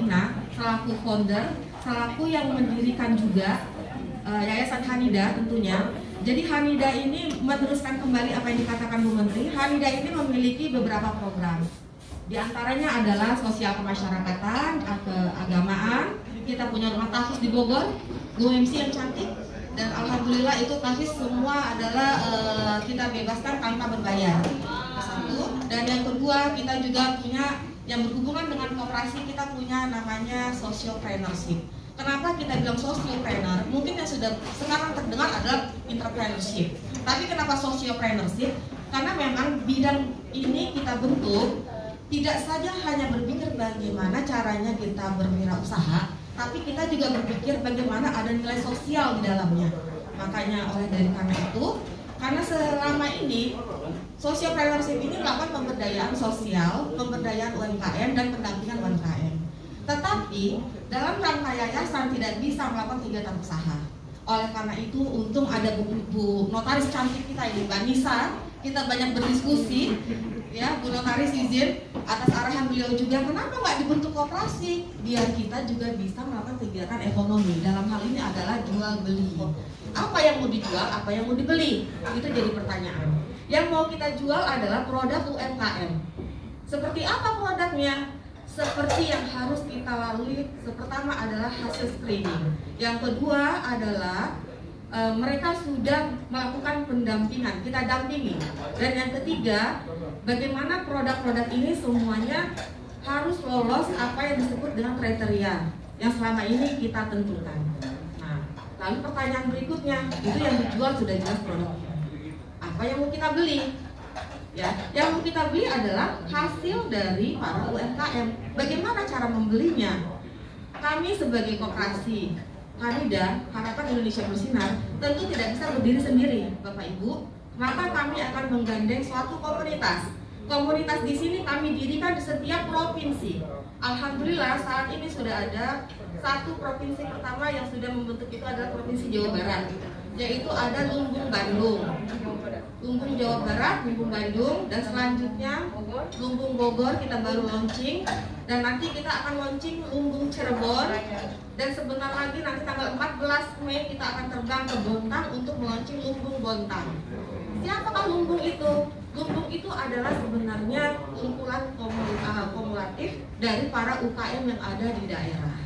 Alina selaku founder, selaku yang mendirikan juga Yayasan Hanida tentunya. Jadi Hanida ini meneruskan kembali apa yang dikatakan Bu Menteri. Hanida ini memiliki beberapa program. Di antaranya adalah sosial kemasyarakatan, keagamaan. Kita punya rumah tahfiz di Bogor, Bu MC yang cantik. Dan alhamdulillah itu tahfiz semua adalah kita bebaskan tanpa berbayar. Satu. Dan yang kedua, kita juga punya yang berhubungan dengan koperasi, kita punya namanya socialpreneurship. Kenapa kita bilang socialpreneur? Mungkin yang sudah sekarang terdengar adalah entrepreneurship. Tapi kenapa socialpreneurship? Karena memang bidang ini kita bentuk tidak saja hanya berpikir bagaimana caranya kita berwirausaha, tapi kita juga berpikir bagaimana ada nilai sosial di dalamnya. Makanya karena itu, karena selama ini socialpreneurship ini melakukan pemberdayaan sosial, pemberdayaan UMKM dan pendampingan UMKM. Tetapi dalam rangka yayasan tidak bisa melakukan kegiatan usaha. Oleh karena itu, untung ada Bu Notaris cantik kita ini, Mbak Nisa. Kita banyak berdiskusi, ya Bu Notaris izin atas arahan beliau juga, kenapa nggak dibentuk koperasi biar kita juga bisa melakukan kegiatan ekonomi. Dalam hal ini adalah jual beli. Apa yang mau dijual, apa yang mau dibeli, itu jadi pertanyaan. Yang mau kita jual adalah produk UMKM. Seperti apa produknya? Seperti yang harus kita lalui, pertama adalah hasil screening. Yang kedua adalah mereka sudah melakukan pendampingan, kita dampingi. Dan yang ketiga, bagaimana produk-produk ini semuanya harus lolos apa yang disebut dengan kriteria yang selama ini kita tentukan. Nah, lalu pertanyaan berikutnya, itu yang dijual sudah jelas produknya. Apa yang mau kita beli? Ya, yang mau kita beli adalah hasil dari para UMKM. Bagaimana cara membelinya? Kami sebagai koperasi Hanida, Harapan Indonesia Bersinar, tentu tidak bisa berdiri sendiri, Bapak Ibu. Maka kami akan menggandeng suatu komunitas. Komunitas di sini kami dirikan di setiap provinsi. Alhamdulillah saat ini sudah ada satu provinsi pertama yang sudah membentuk, itu adalah Provinsi Jawa Barat, yaitu ada Lumbung Bandung, Lumbung Jawa Barat, Lumbung Bandung, dan selanjutnya Lumbung Bogor kita baru launching, dan nanti kita akan launching Lumbung Cirebon, dan sebentar lagi nanti tanggal 14 Mei kita akan terbang ke Bontang untuk melaunching Lumbung Bontang. Siapakah Lumbung itu? Lumbung itu adalah sebenarnya kumpulan kumulatif dari para UKM yang ada di daerah.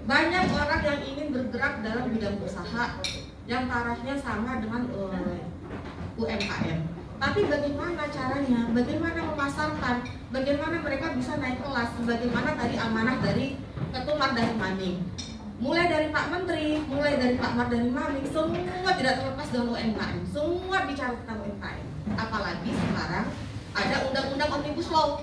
Banyak orang yang ingin bergerak dalam bidang usaha yang tarafnya sama dengan UMKM. Tapi bagaimana caranya? Bagaimana memasarkan? Bagaimana mereka bisa naik kelas? Bagaimana tadi amanah dari Ketum Mardhani Maning? Mulai dari Pak Menteri, mulai dari Pak Mardhani Maning, semua tidak terlepas dari UMKM. Semua bicara tentang UMKM. Apalagi sekarang ada Undang-Undang Omnibus Law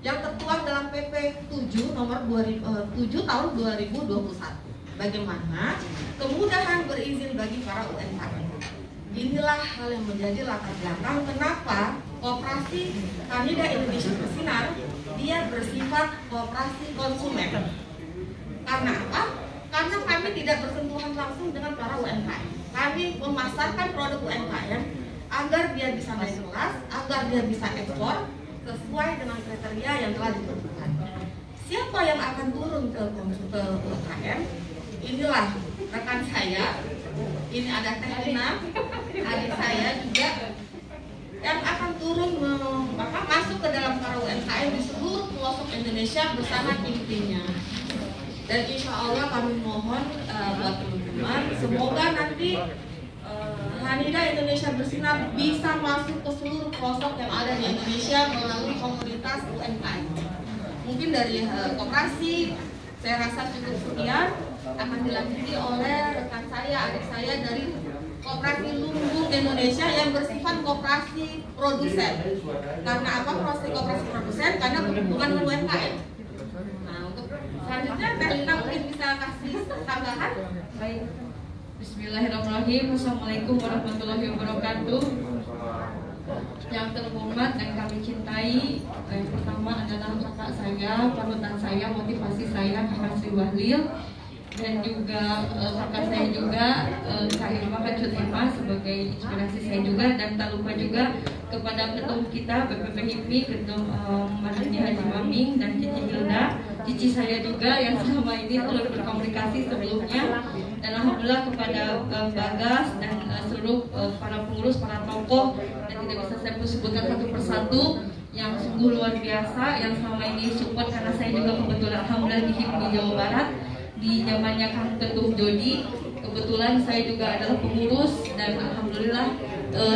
yang tertuang dalam PP 7 nomor 7 tahun 2021. Bagaimana kemudahan berizin bagi para UMKM. Inilah hal yang menjadi latar belakang kenapa Koperasi Hanida Indonesia Bersinar dia bersifat koperasi konsumen. Karena apa? Karena kami tidak bersentuhan langsung dengan para UMKM. Kami memasarkan produk UMKM agar dia bisa naik kelas, agar dia bisa ekspor sesuai dengan kriteria yang telah ditentukan. Siapa yang akan turun ke UMKM? Inilah rekan saya. Ini ada Teh Lina, adik saya juga, yang akan turun masuk ke dalam para UMKM di seluruh pelosok Indonesia bersama tim-timnya. Dan insya Allah kami mohon buat teman-teman, semoga nanti Hanida Indonesia Bersinar bisa masuk ke seluruh pelosok yang ada di Indonesia melalui komunitas UMKM. Mungkin dari koperasi, saya rasa cukup sekian, akan dilanjuti oleh rekan saya, adik saya dari Koperasi Lumbung Indonesia yang bersifat koperasi produsen. Karena apa koperasi produsen? Karena berhubungan dengan UMKM. Nah, untuk selanjutnya Teh Lina mungkin bisa kasih tambahan. Baik. Bismillahirrahmanirrahim. Assalamualaikum warahmatullahi wabarakatuh. Yang terhormat dan kami cintai, yang pertama adalah kakak saya, panutan saya, motivasi saya, Kakak Sri Wahlil, dan juga kakak saya juga Kak Irma Kancut Irma sebagai inspirasi saya juga, dan tak lupa juga kepada ketum kita BPP HIPMI, Ketum Mardhani Haji Maming dan Cici Hilda cici saya juga yang selama ini selalu berkomunikasi sebelumnya, dan alhamdulillah kepada Bagas dan seluruh para pengurus, para tokoh, dan tidak bisa saya sebutkan satu persatu, yang sungguh luar biasa, yang selama ini support, karena saya juga kebetulan alhamdulillah di HIPMI Jawa Barat di zamannya Kang Teguh Jody. Kebetulan saya juga adalah pengurus, dan alhamdulillah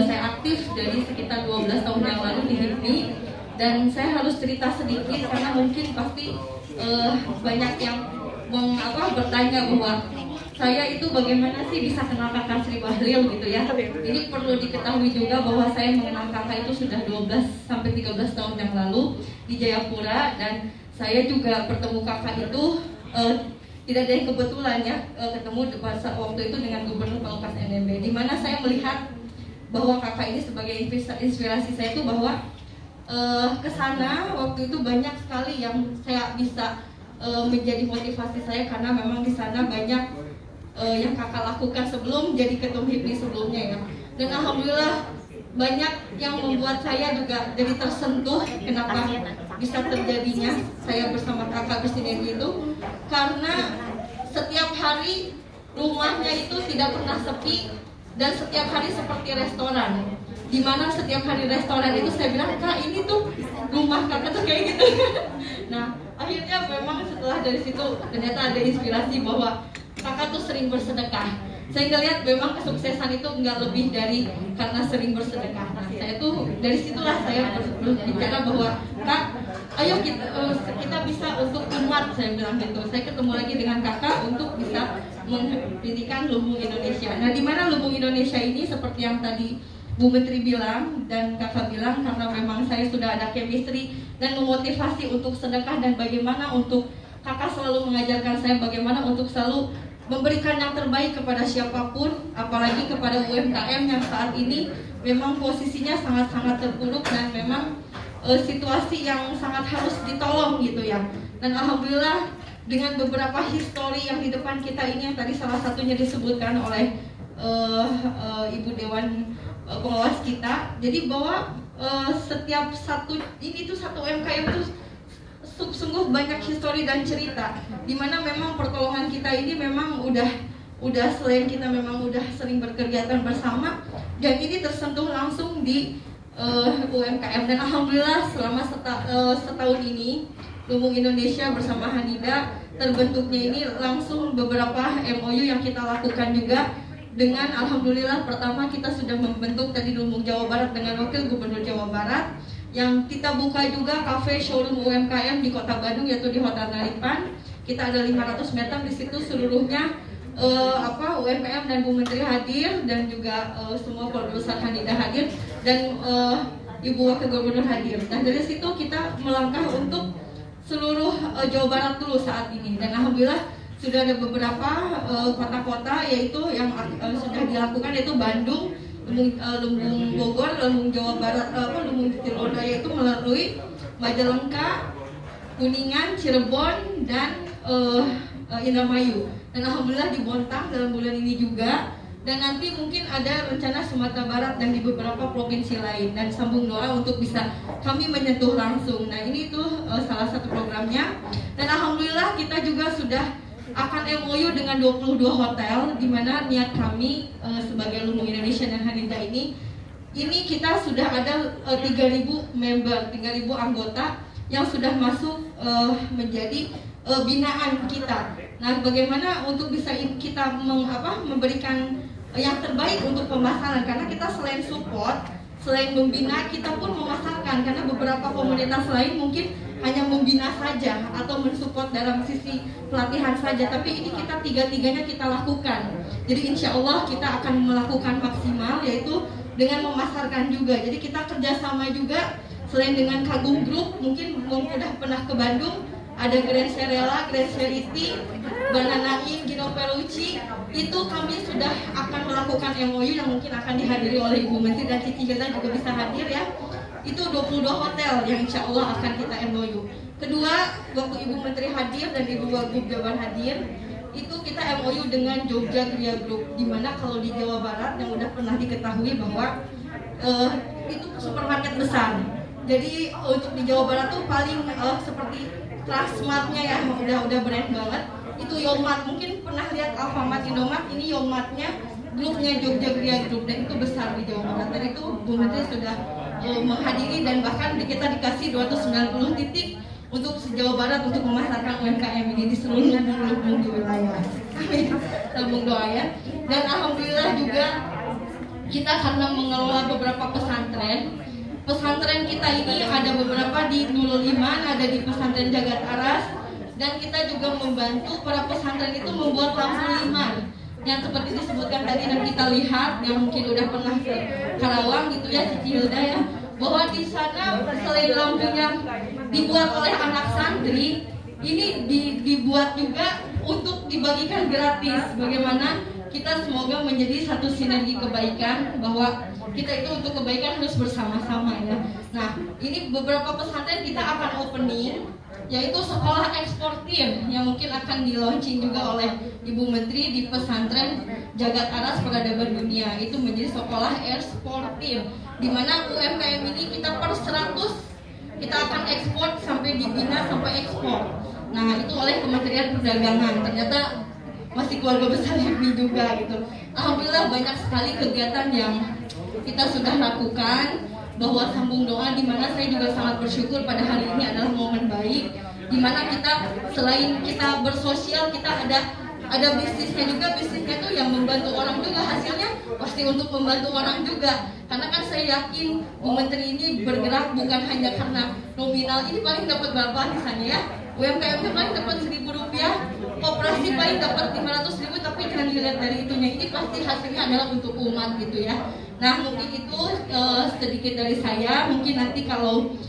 saya aktif dari sekitar 12 tahun yang lalu di HIPMI. Dan saya harus cerita sedikit karena mungkin pasti banyak yang bertanya bahwa saya itu bagaimana sih bisa kenal kakak Sri Bahlil gitu ya. Ini perlu diketahui juga bahwa saya mengenal kakak itu sudah 12 sampai 13 tahun yang lalu di Jayapura, dan saya juga bertemu kakak itu tidak ada yang kebetulan ya, ketemu waktu itu dengan Gubernur Pamungkas NMB, di mana saya melihat bahwa kakak ini sebagai inspirasi saya itu bahwa kesana waktu itu banyak sekali yang saya bisa menjadi motivasi saya, karena memang di sana banyak yang kakak lakukan sebelum jadi ketum HIPMI sebelumnya ya. Dan alhamdulillah banyak yang membuat saya juga jadi tersentuh kenapa bisa terjadinya saya bersama kakak bersinergi itu, karena setiap hari rumahnya itu tidak pernah sepi, dan setiap hari seperti restoran, dimana setiap hari restoran itu saya bilang, Kak ini tuh rumah kakak tuh kayak gitu. Nah akhirnya memang setelah dari situ ternyata ada inspirasi bahwa kakak tuh sering bersedekah. Saya ngeliat memang kesuksesan itu nggak lebih dari karena sering bersedekah. Nah saya tuh dari situlah saya berbicara bahwa Kak, ayo kita bisa untuk umat, saya bilang gitu. Saya ketemu lagi dengan kakak untuk bisa mendirikan Lumbung Indonesia. Nah di mana Lumbung Indonesia ini seperti yang tadi Bu Menteri bilang dan kakak bilang, karena memang saya sudah ada chemistry dan memotivasi untuk sedekah, dan bagaimana untuk kakak selalu mengajarkan saya bagaimana untuk selalu memberikan yang terbaik kepada siapapun, apalagi kepada UMKM yang saat ini memang posisinya sangat-sangat terpuruk dan memang situasi yang sangat harus ditolong gitu ya. Dan alhamdulillah dengan beberapa histori yang di depan kita ini, yang tadi salah satunya disebutkan oleh Ibu Dewan pengawas kita, jadi bahwa setiap satu UMKM itu sungguh banyak histori dan cerita, dimana memang pertolongan kita ini memang udah selain kita memang udah sering berkegiatan bersama, dan ini tersentuh langsung di UMKM. Dan alhamdulillah selama setahun ini Lumbung Indonesia bersama Hanida terbentuknya ini langsung beberapa MOU yang kita lakukan juga. Dengan alhamdulillah pertama kita sudah membentuk tadi Lumbung Jawa Barat dengan Wakil Gubernur Jawa Barat, yang kita buka juga cafe showroom UMKM di Kota Bandung, yaitu di Hotel Naripan. Kita ada 500 meter di situ, seluruhnya UMKM dan Bu Menteri hadir, dan juga semua perusahaan Hanida hadir, dan Ibu Wakil Gubernur hadir. Dan dari situ kita melangkah untuk seluruh Jawa Barat dulu saat ini, dan alhamdulillah sudah ada beberapa kota-kota yaitu yang sudah dilakukan, yaitu Bandung, Lumbung Bogor, Lumbung Jawa Barat, Lumbung Cirebon, yaitu melalui Majalengka, Kuningan, Cirebon, dan Indramayu. Dan alhamdulillah di Bontang dalam bulan ini juga, dan nanti mungkin ada rencana Sumatera Barat dan di beberapa provinsi lain, dan sambung doa untuk bisa kami menyentuh langsung. Nah ini tuh salah satu programnya, dan alhamdulillah kita juga sudah akan MOU dengan 22 hotel, di mana niat kami sebagai Lumbung Indonesia dan Hanida ini kita sudah ada 3.000 member, 3.000 anggota yang sudah masuk menjadi binaan kita. Nah, bagaimana untuk bisa kita memberikan yang terbaik untuk pemasaran, karena kita selain support, selain membina, kita pun memasarkan, karena beberapa komunitas lain mungkin hanya membina saja atau mensupport dalam sisi pelatihan saja, tapi ini kita tiga-tiganya kita lakukan. Jadi insya Allah kita akan melakukan maksimal, yaitu dengan memasarkan juga. Jadi kita kerjasama juga, selain dengan Kagum Group, mungkin sudah pernah ke Bandung, ada Grand Serela, Grand Seriti, Bananain, Gino Pelucci, itu kami sudah akan melakukan MOU yang mungkin akan dihadiri oleh Ibu Menteri, dan Cici kita juga bisa hadir ya. Itu 22 hotel yang insya Allah akan kita MOU. Kedua, waktu Ibu Menteri hadir dan Ibu Wagub Jabar hadir, itu kita MOU dengan Jogja Gria Group, dimana kalau di Jawa Barat yang udah pernah diketahui bahwa itu supermarket besar. Jadi untuk di Jawa Barat tuh paling seperti Transmartnya ya, udah brand banget. Itu Yomart, mungkin pernah lihat Alfamart, Indomart, ini Yomartnya, grupnya Jogja Gria Group, dan itu besar di Jawa Barat. Dan itu Bu Menteri sudah menghadiri dan bahkan kita dikasih 290 titik untuk se-Jawa Barat untuk memasarkan UMKM ini di seluruh di wilayah. Amin. Sambung doa ya. Dan alhamdulillah juga kita karena mengelola beberapa pesantren. Pesantren kita ini ada beberapa di Nurul Iman, ada di pesantren Jagat Aras, dan kita juga membantu para pesantren itu membuat lampu liman yang seperti disebutkan tadi dan kita lihat yang mungkin udah pernah ke Karawang gitu ya, Cici Hilda ya, bahwa di sana selain lampunya dibuat oleh anak santri, ini dibuat juga untuk dibagikan gratis. Bagaimana kita semoga menjadi satu sinergi kebaikan, bahwa kita itu untuk kebaikan harus bersama-sama ya. Nah, ini beberapa pesantren kita akan opening, yaitu sekolah eksportir yang mungkin akan di launching juga oleh Ibu Menteri di pesantren Jagat Aras Peradaban Dunia. Itu menjadi sekolah eksportir, di mana UMKM ini kita per 100 kita akan ekspor sampai dibina sampai ekspor. Nah, itu oleh Kementerian Perdagangan. Ternyata masih keluarga besar HIPMI juga gitu. Alhamdulillah banyak sekali kegiatan yang kita sudah lakukan, bahwa sambung doa, di mana saya juga sangat bersyukur pada hari ini adalah momen baik, di mana kita selain kita bersosial, kita ada bisnisnya juga. Bisnisnya itu yang membantu orang juga, hasilnya pasti untuk membantu orang juga. Karena kan saya yakin Bu Menteri ini bergerak bukan hanya karena nominal, ini paling dapat berapa misalnya ya, UMKM-nya paling dapat Rp1.000, koperasi paling dapat 500.000, tapi jangan dilihat dari itunya, ini pasti hasilnya adalah untuk umat gitu ya. Nah, mungkin itu sedikit dari saya. Mungkin nanti kalau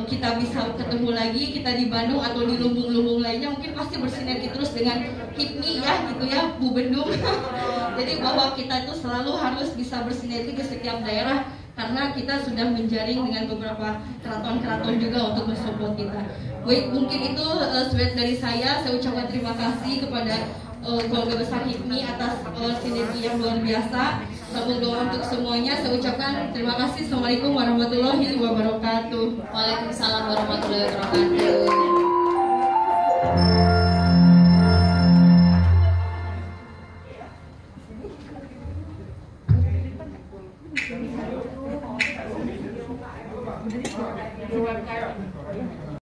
kita bisa ketemu lagi, kita di Bandung atau di lumbung-lumbung lainnya, mungkin pasti bersinergi terus dengan HIPMI ya gitu ya, Bu Bendung. Jadi bahwa kita itu selalu harus bisa bersinergi di setiap daerah, karena kita sudah menjaring dengan beberapa keraton-keraton juga untuk mensupport kita. Baik, mungkin itu dari saya ucapkan terima kasih kepada keluarga besar HIPMI atas sinergi yang luar biasa. Sambung doa untuk semuanya. Saya ucapkan terima kasih. Assalamualaikum warahmatullahi wabarakatuh. Waalaikumsalam warahmatullahi wabarakatuh.